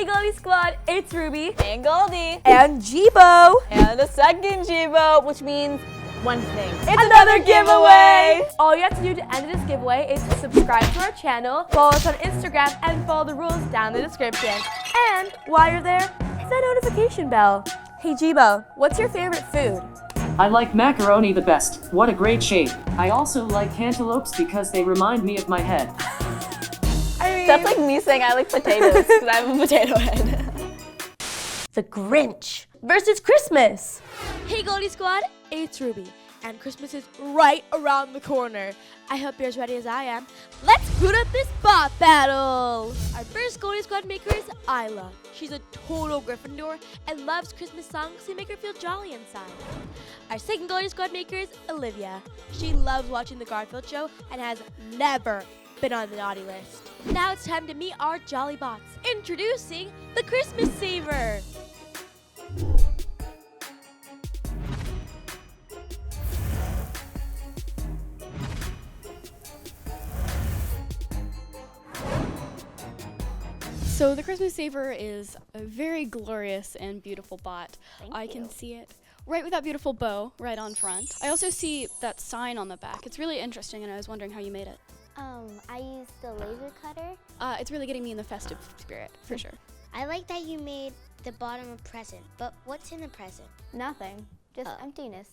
Hey Goldie Squad, it's Ruby and Goldie and Jibo and the second Jibo, which means one thing. It's another giveaway! All you have to do to enter this giveaway is to subscribe to our channel, follow us on Instagram, and follow the rules down in the description. And while you're there, hit that notification bell. Hey Jibo, what's your favorite food? I like macaroni the best. What a great shape. I also like cantaloupes because they remind me of my head. That's like me saying I like potatoes because I have a potato head. The Grinch versus Christmas. Hey Goldie Squad, it's Ruby, and Christmas is right around the corner. I hope you're as ready as I am. Let's boot up this bot battle. Our first Goldie Squad maker is Isla. She's a total Gryffindor and loves Christmas songs to make her feel jolly inside. Our second Goldie Squad maker is Olivia. She loves watching the Garfield show and has never been on the naughty list. Now it's time to meet our Jolly Bots. Introducing the Christmas Saver. So the Christmas Saver is a very glorious and beautiful bot. I can see it right with that beautiful bow right on front. I also see that sign on the back. It's really interesting, and I was wondering how you made it. I used the laser cutter. It's really getting me in the festive spirit, for sure. I like that you made the bottom a present, but what's in the present? Nothing, just emptiness.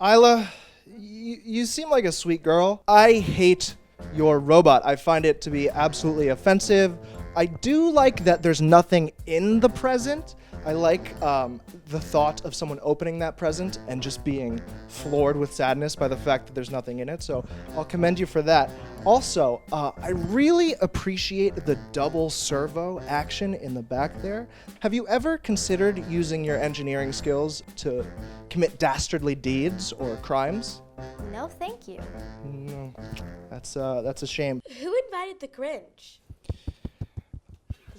Isla, you seem like a sweet girl. I hate your robot. I find it to be absolutely offensive. I do like that there's nothing in the present. I like the thought of someone opening that present and just being floored with sadness by the fact that there's nothing in it, so I'll commend you for that. Also, I really appreciate the double servo action in the back there. Have you ever considered using your engineering skills to commit dastardly deeds or crimes? No, thank you. No, that's a shame. Who invited the Grinch?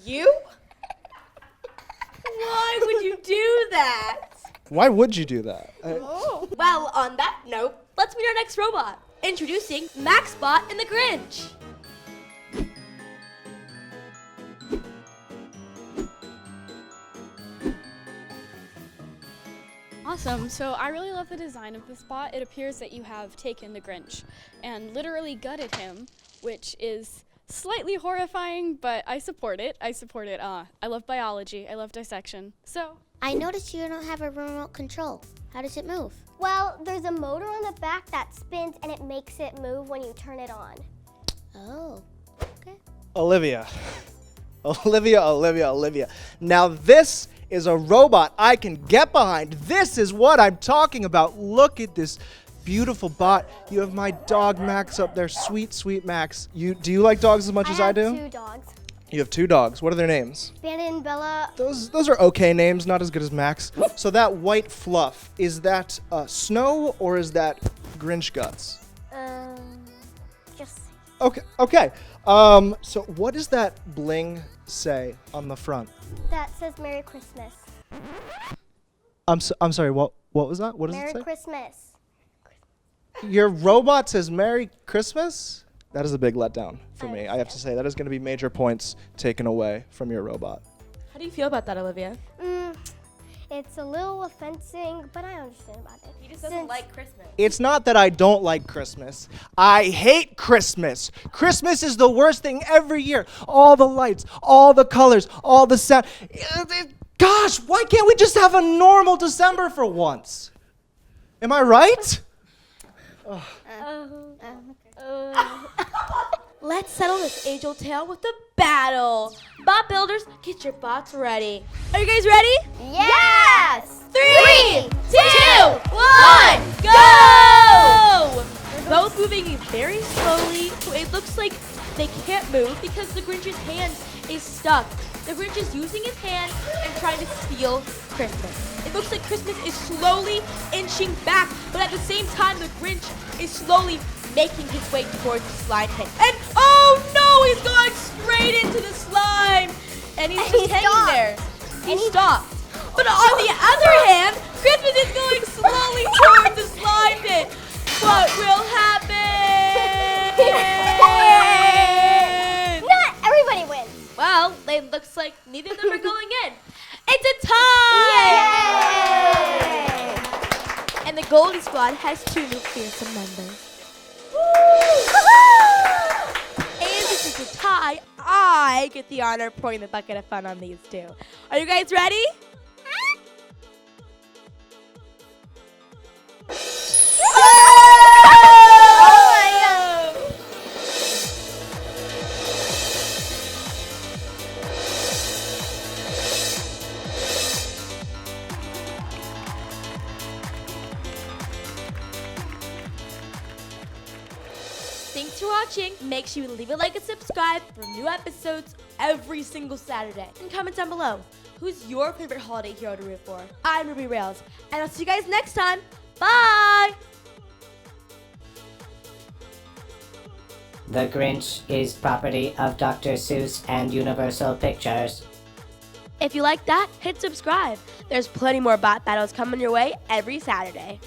You? Why would you do that? Why would you do that? Well, on that note, let's meet our next robot. Introducing MaxBot and the Grinch. Awesome. So I really love the design of this bot. It appears that you have taken the Grinch and literally gutted him, which is slightly horrifying, but I support it. I love biology. I love dissection. So I noticed you don't have a remote control. How does it move? Well, there's a motor on the back that spins and it makes it move when you turn it on. Oh, okay. Olivia. Olivia. Now this is a robot I can get behind. This is what I'm talking about. Look at this beautiful bot. You have my dog Max up there. Sweet Max. Do you like dogs as much as I do? I have 2 dogs. You have 2 dogs. What are their names? Bandit and Bella. Those are okay names, not as good as Max. So that white fluff, is that snow or is that Grinch guts? Just. Okay. So what does that bling say on the front? That says Merry Christmas. I'm sorry. What was that? What does it say? Merry Christmas. Your robot says Merry Christmas? That is a big letdown for me. I have to say that is going to be major points taken away from your robot. How do you feel about that, Olivia? It's a little offensive, but I understand about it. He just doesn't like Christmas. It's not that I don't like Christmas. I hate Christmas. Christmas is the worst thing every year. All the lights, all the colors, all the sound. Gosh, why can't we just have a normal December for once? Am I right? Let's settle this age-old tale with a battle. Bot builders, get your bots ready. Are you guys ready? Yes! 3, 2, 1, go! They're both moving very slowly, so it looks like they can't move because the Grinch's hand is stuck. The Grinch is using his hand and trying to steal Christmas. It looks like Christmas is slowly inching back, but at the same time, the Grinch is slowly making his way towards the slime pit. And oh no, he's going straight into the slime! And he's just hanging there. He stopped. But on the other hand, Christmas is going slowly towards the slime pit. What will happen? Not everybody wins. Well, it looks like neither of them are going in. It's a tie! Yay! And the Goldie squad has 2 new fearsome members. And since it's a tie, I get the honor of pouring the bucket of fun on these 2. Are you guys ready? Thanks for watching. Make sure you leave a like and subscribe for new episodes every single Saturday. And comment down below, who's your favorite holiday hero to root for? I'm Ruby Rails, and I'll see you guys next time. Bye! The Grinch is property of Dr. Seuss and Universal Pictures. If you like that, hit subscribe. There's plenty more bot battles coming your way every Saturday.